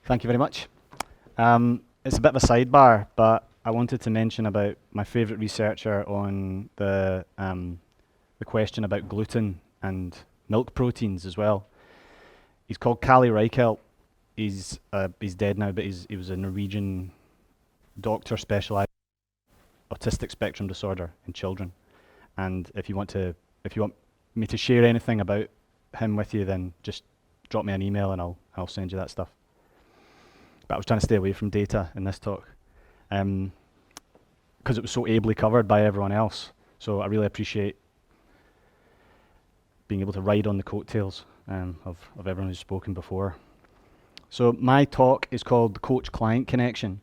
Thank you very much. It's a bit of a sidebar, but I wanted to mention about my favourite researcher on the question about gluten and milk proteins as well. He's called Kalle Reichelt. He's dead now, but he was a Norwegian doctor specialised in autistic spectrum disorder in children. And if you want me to share anything about him with you, then just drop me an email and I'll send you that stuff. But I was trying to stay away from data in this talk because it was so ably covered by everyone else. So I really appreciate being able to ride on the coattails of everyone who's spoken before. So my talk is called The Coach-Client Connection.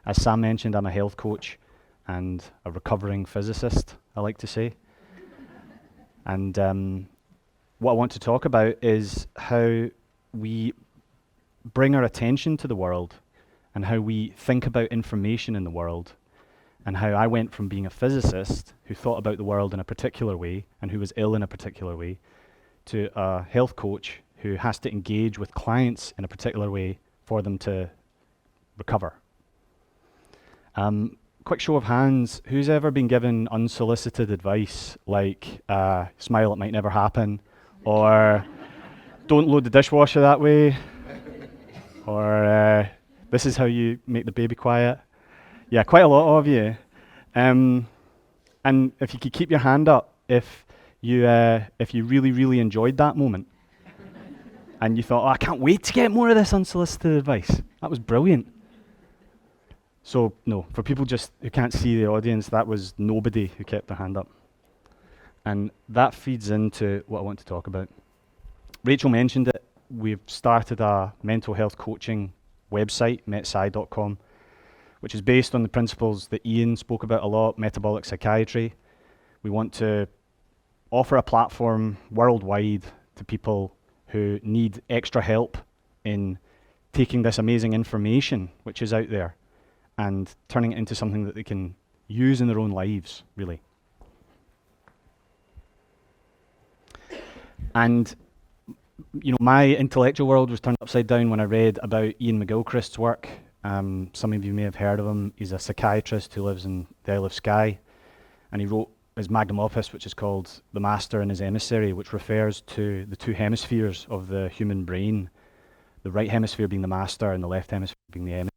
As Sam mentioned, I'm a health coach and a recovering physicist, I like to say. And what I want to talk about is how we bring our attention to the world and how we think about information in the world, and how I went from being a physicist who thought about the world in a particular way and who was ill in a particular way to a health coach who has to engage with clients in a particular way for them to recover. Quick show of hands, who's ever been given unsolicited advice like smile, it might never happen, or don't load the dishwasher that way, or this is how you make the baby quiet? Yeah, quite a lot of you. And if you could keep your hand up if you really, really enjoyed that moment and you thought, oh, I can't wait to get more of this unsolicited advice. That was brilliant. So no, for people just who can't see the audience, that was nobody who kept their hand up. And that feeds into what I want to talk about. Rachel mentioned it. We've started a mental health coaching website, metsci.com, which is based on the principles that Ian spoke about a lot, metabolic psychiatry. We want to offer a platform worldwide to people who need extra help in taking this amazing information which is out there and turning it into something that they can use in their own lives, really. And you know, my intellectual world was turned upside down when I read about Ian McGilchrist's work. Some of you may have heard of him. He's a psychiatrist who lives in the Isle of Skye, and he wrote his magnum opus, which is called The Master and His Emissary, which refers to the two hemispheres of the human brain, the right hemisphere being the master and the left hemisphere being the emissary,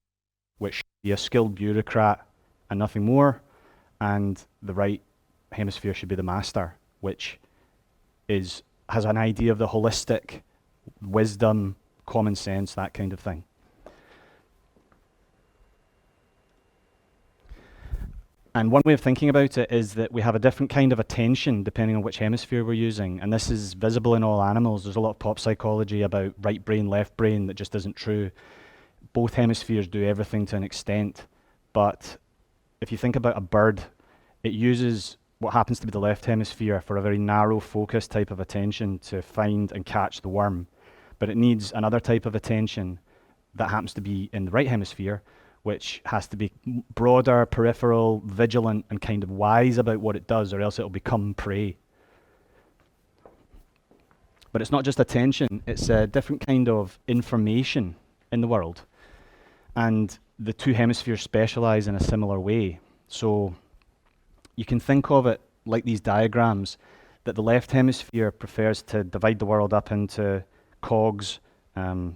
which should be a skilled bureaucrat and nothing more, and the right hemisphere should be the master, which has an idea of the holistic, wisdom, common sense, that kind of thing. And one way of thinking about it is that we have a different kind of attention depending on which hemisphere we're using, and this is visible in all animals. There's a lot of pop psychology about right brain, left brain that just isn't true. Both hemispheres do everything to an extent, but if you think about a bird, it uses what happens to be the left hemisphere for a very narrow focus type of attention to find and catch the worm. But it needs another type of attention that happens to be in the right hemisphere, which has to be broader, peripheral, vigilant, and kind of wise about what it does, or else it'll become prey. But it's not just attention, it's a different kind of information in the world. And the two hemispheres specialize in a similar way. So you can think of it like these diagrams, that the left hemisphere prefers to divide the world up into cogs,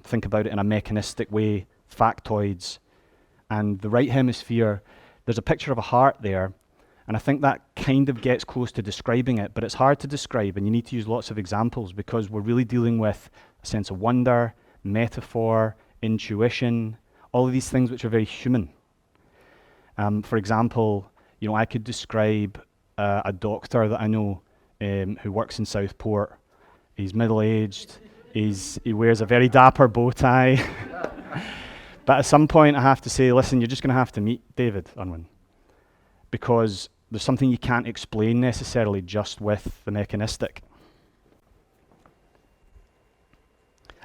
think about it in a mechanistic way, factoids, and the right hemisphere, there's a picture of a heart there, and I think that kind of gets close to describing it, but it's hard to describe, and you need to use lots of examples because we're really dealing with a sense of wonder, metaphor, intuition, all of these things which are very human. For example, you know, I could describe a doctor that I know who works in Southport. He's middle-aged. He wears a very dapper bow tie. But at some point, I have to say, listen, you're just going to have to meet David Unwin, because there's something you can't explain necessarily just with the mechanistic.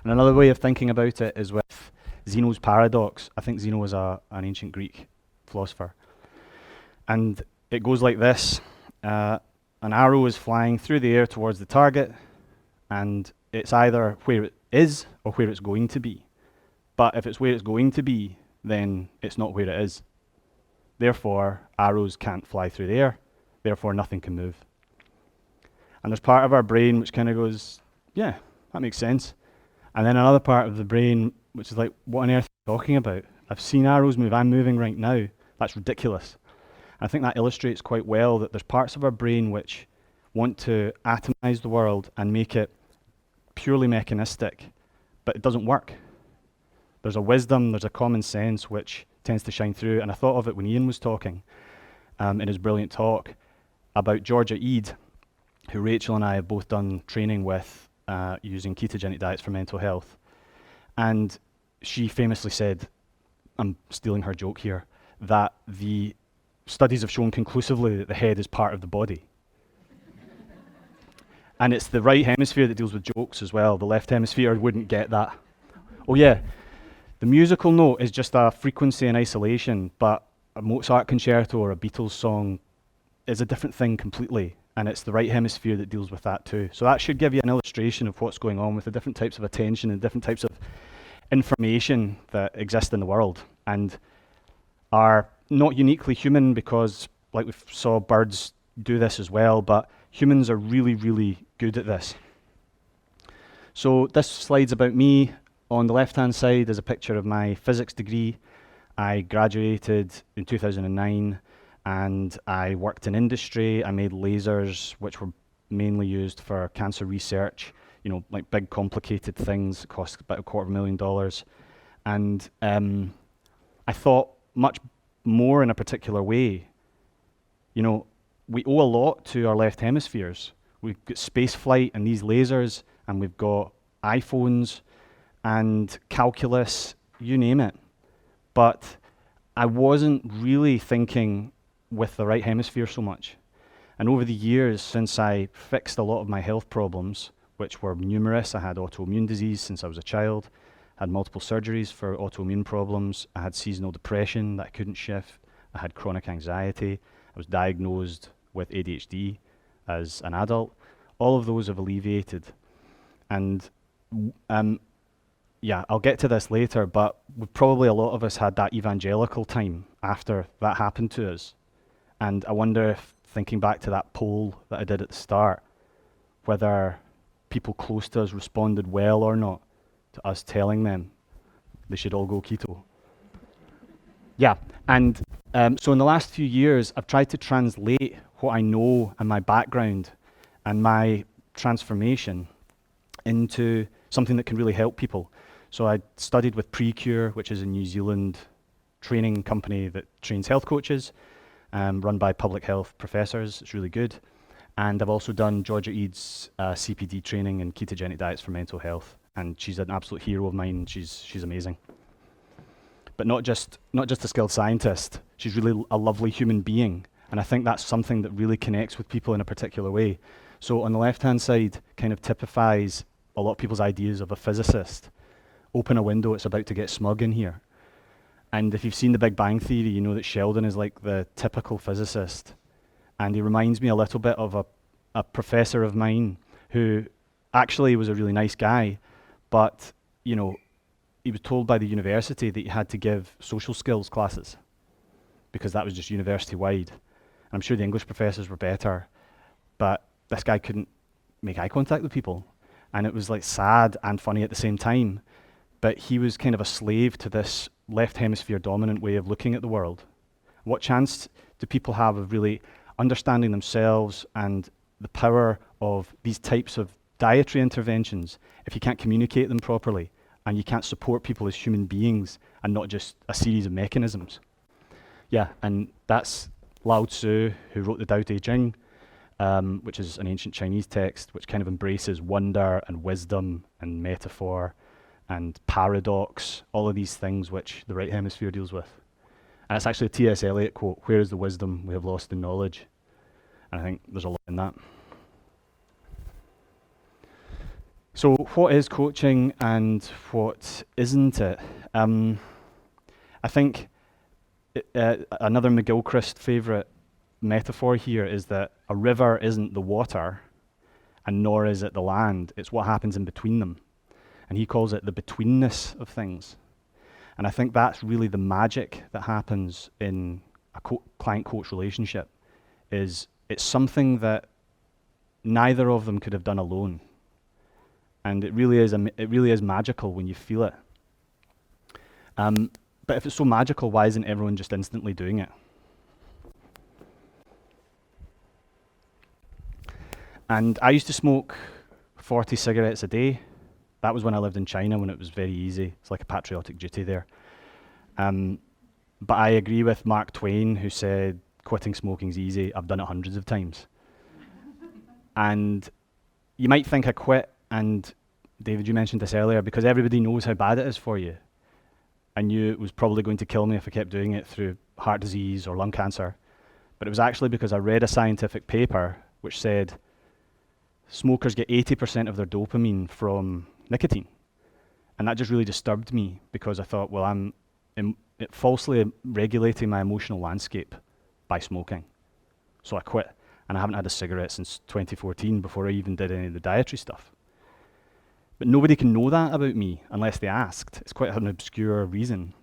And another way of thinking about it is with Xenos Paradox. I think Zeno was an ancient Greek philosopher. And it goes like this. An arrow is flying through the air towards the target, and it's either where it is or where it's going to be. But if it's where it's going to be, then it's not where it is. Therefore, arrows can't fly through the air. Therefore, nothing can move. And there's part of our brain which kind of goes, yeah, that makes sense. And then another part of the brain which is like, what on earth are you talking about? I've seen arrows move. I'm moving right now. That's ridiculous. And I think that illustrates quite well that there's parts of our brain which want to atomize the world and make it purely mechanistic, but it doesn't work. There's a wisdom, there's a common sense which tends to shine through. And I thought of it when Ian was talking in his brilliant talk about Georgia Eade, who Rachel and I have both done training with using ketogenic diets for mental health. And she famously said, I'm stealing her joke here, that the studies have shown conclusively that the head is part of the body. And it's the right hemisphere that deals with jokes as well. The left hemisphere wouldn't get that. Oh yeah, the musical note is just a frequency in isolation, but a Mozart concerto or a Beatles song is a different thing completely. And it's the right hemisphere that deals with that too. So that should give you an illustration of what's going on with the different types of attention and different types of information that exist in the world and are not uniquely human, because like we saw birds do this as well, but humans are really, really good at this. So this slide's about me. On the left-hand side is a picture of my physics degree. I graduated in 2009 and I worked in industry. I made lasers, which were mainly used for cancer research, you know, like big complicated things that cost about $250,000. And I thought much more in a particular way. You know, we owe a lot to our left hemispheres. We've got space flight and these lasers, and we've got iPhones and calculus, you name it. But I wasn't really thinking with the right hemisphere so much. And over the years, since I fixed a lot of my health problems, which were numerous, I had autoimmune disease since I was a child, had multiple surgeries for autoimmune problems, I had seasonal depression that I couldn't shift, I had chronic anxiety, I was diagnosed with ADHD as an adult. All of those have alleviated. And yeah, I'll get to this later, but probably a lot of us had that evangelical time after that happened to us. And I wonder if, thinking back to that poll that I did at the start, whether people close to us responded well or not to us telling them they should all go keto. Yeah, and so in the last few years, I've tried to translate what I know and my background and my transformation into something that can really help people. So I studied with Precure, which is a New Zealand training company that trains health coaches, run by public health professors. It's really good. And I've also done Georgia Eade's CPD training and ketogenic diets for mental health. And she's an absolute hero of mine. She's amazing. But not just a skilled scientist. She's really a lovely human being. And I think that's something that really connects with people in a particular way. So on the left-hand side kind of typifies a lot of people's ideas of a physicist. Open a window, it's about to get smug in here. And if you've seen The Big Bang Theory, you know that Sheldon is like the typical physicist. And he reminds me a little bit of a professor of mine who actually was a really nice guy, but you know, he was told by the university that he had to give social skills classes because that was just university-wide. And I'm sure the English professors were better, but this guy couldn't make eye contact with people. And it was like sad and funny at the same time. But he was kind of a slave to this left hemisphere dominant way of looking at the world. What chance do people have of really understanding themselves and the power of these types of dietary interventions if you can't communicate them properly and you can't support people as human beings and not just a series of mechanisms? Yeah, and that's Lao Tzu, who wrote the Tao Te Ching, which is an ancient Chinese text which kind of embraces wonder and wisdom and metaphor and paradox, all of these things which the right hemisphere deals with. And it's actually a T.S. Eliot quote, "Where is the wisdom we have lost in knowledge?" And I think there's a lot in that. So what is coaching and what isn't it? I think another McGilchrist favourite metaphor here is that a river isn't the water and nor is it the land, it's what happens in between them. And he calls it the betweenness of things. And I think that's really the magic that happens in a client-coach relationship, is it's something that neither of them could have done alone. And it really is magical when you feel it. But if it's so magical, why isn't everyone just instantly doing it? And I used to smoke 40 cigarettes a day. That was when I lived in China, when it was very easy. It's like a patriotic duty there. But I agree with Mark Twain, who said, quitting smoking's easy. I've done it hundreds of times. And you might think I quit, and David, you mentioned this earlier, because everybody knows how bad it is for you. I knew it was probably going to kill me if I kept doing it through heart disease or lung cancer. But it was actually because I read a scientific paper which said smokers get 80% of their dopamine from nicotine. And that just really disturbed me, because I thought, well, I'm falsely regulating my emotional landscape by smoking. So I quit, and I haven't had a cigarette since 2014, before I even did any of the dietary stuff. But nobody can know that about me unless they asked. It's quite an obscure reason.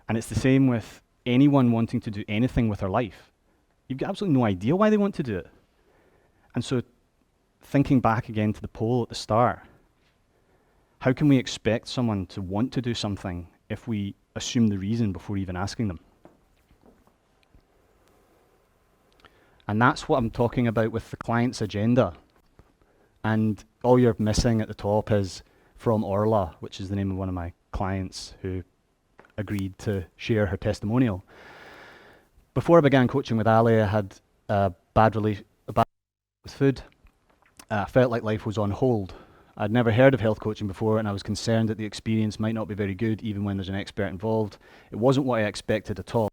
And it's the same with anyone wanting to do anything with their life. You've got absolutely no idea why they want to do it. And so, thinking back again to the poll at the start, how can we expect someone to want to do something if we assume the reason before even asking them? And that's what I'm talking about with the client's agenda. And all you're missing at the top is from Orla, which is the name of one of my clients who agreed to share her testimonial. Before I began coaching with Ali, I had a bad relationship with food. I felt like life was on hold. I'd never heard of health coaching before, and I was concerned that the experience might not be very good, even when there's an expert involved. It wasn't what I expected at all.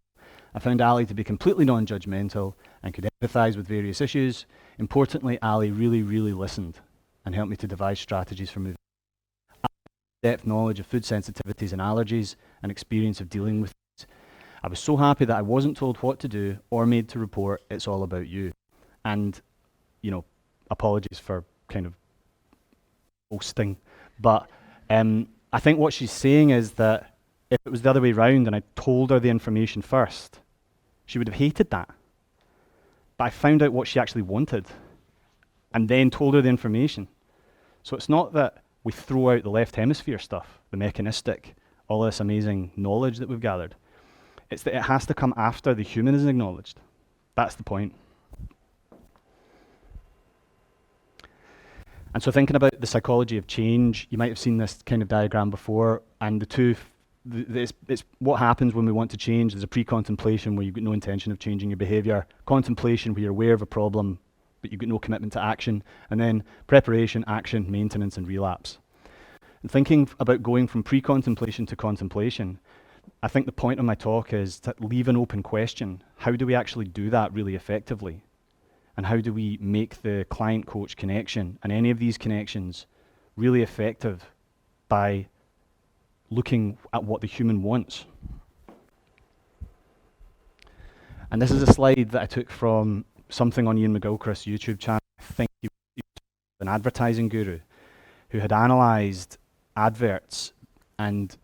I found Ali to be completely non-judgmental and could empathise with various issues. Importantly, Ali really, really listened and helped me to devise strategies for moving. Depth knowledge of food sensitivities and allergies and experience of dealing with it. I was so happy that I wasn't told what to do or made to report, it's all about you. And, you know, apologies for kind of boasting, but I think what she's saying is that if it was the other way around and I told her the information first, she would have hated that. But I found out what she actually wanted and then told her the information. So it's not that we throw out the left hemisphere stuff, the mechanistic, all this amazing knowledge that we've gathered. It's that it has to come after the human is acknowledged. That's the point. And so thinking about the psychology of change, you might have seen this kind of diagram before, and the two, it's what happens when we want to change. There's a pre-contemplation where you've got no intention of changing your behavior, contemplation where you're aware of a problem, but you've got no commitment to action, and then preparation, action, maintenance, and relapse. And thinking about going from pre-contemplation to contemplation, I think the point of my talk is to leave an open question. How do we actually do that really effectively? And how do we make the client-coach connection and any of these connections really effective by looking at what the human wants? And this is a slide that I took from something on Ian McGilchrist's YouTube channel. I think he was an advertising guru who had analysed adverts, and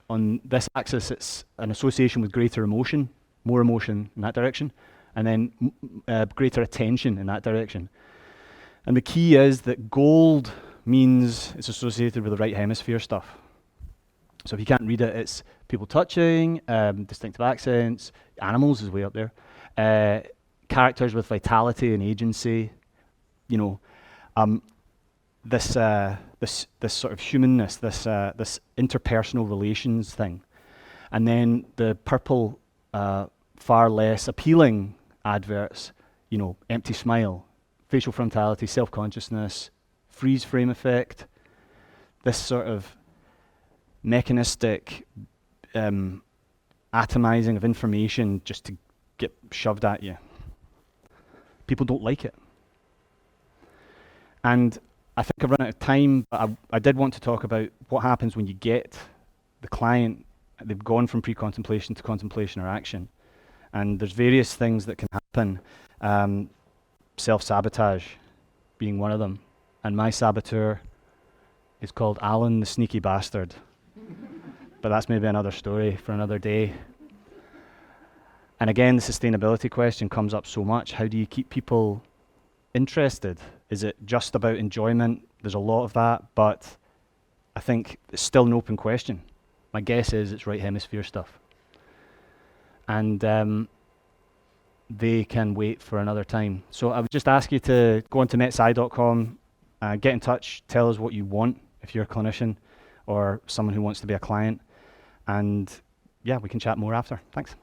on this axis it's an association with greater emotion, more emotion in that direction, and then greater attention in that direction. And the key is that gold means it's associated with the right hemisphere stuff. So if you can't read it, it's people touching, distinctive accents, animals is way up there, characters with vitality and agency, you know, this sort of humanness, this interpersonal relations thing. And then the purple, far less appealing adverts, you know, empty smile, facial frontality, self-consciousness, freeze frame effect, this sort of mechanistic atomizing of information just to get shoved at you. People don't like it. And I think I've run out of time, but I did want to talk about what happens when you get the client, they've gone from pre-contemplation to contemplation or action. And there's various things that can happen, self-sabotage being one of them. And my saboteur is called Alan the Sneaky Bastard. but that's maybe another story for another day. And again, the sustainability question comes up so much. How do you keep people interested? Is it just about enjoyment? There's a lot of that, but I think it's still an open question. My guess is it's right hemisphere stuff. And they can wait for another time. So I would just ask you to go onto metsci.com, get in touch, tell us what you want if you're a clinician or someone who wants to be a client. And yeah, we can chat more after. Thanks.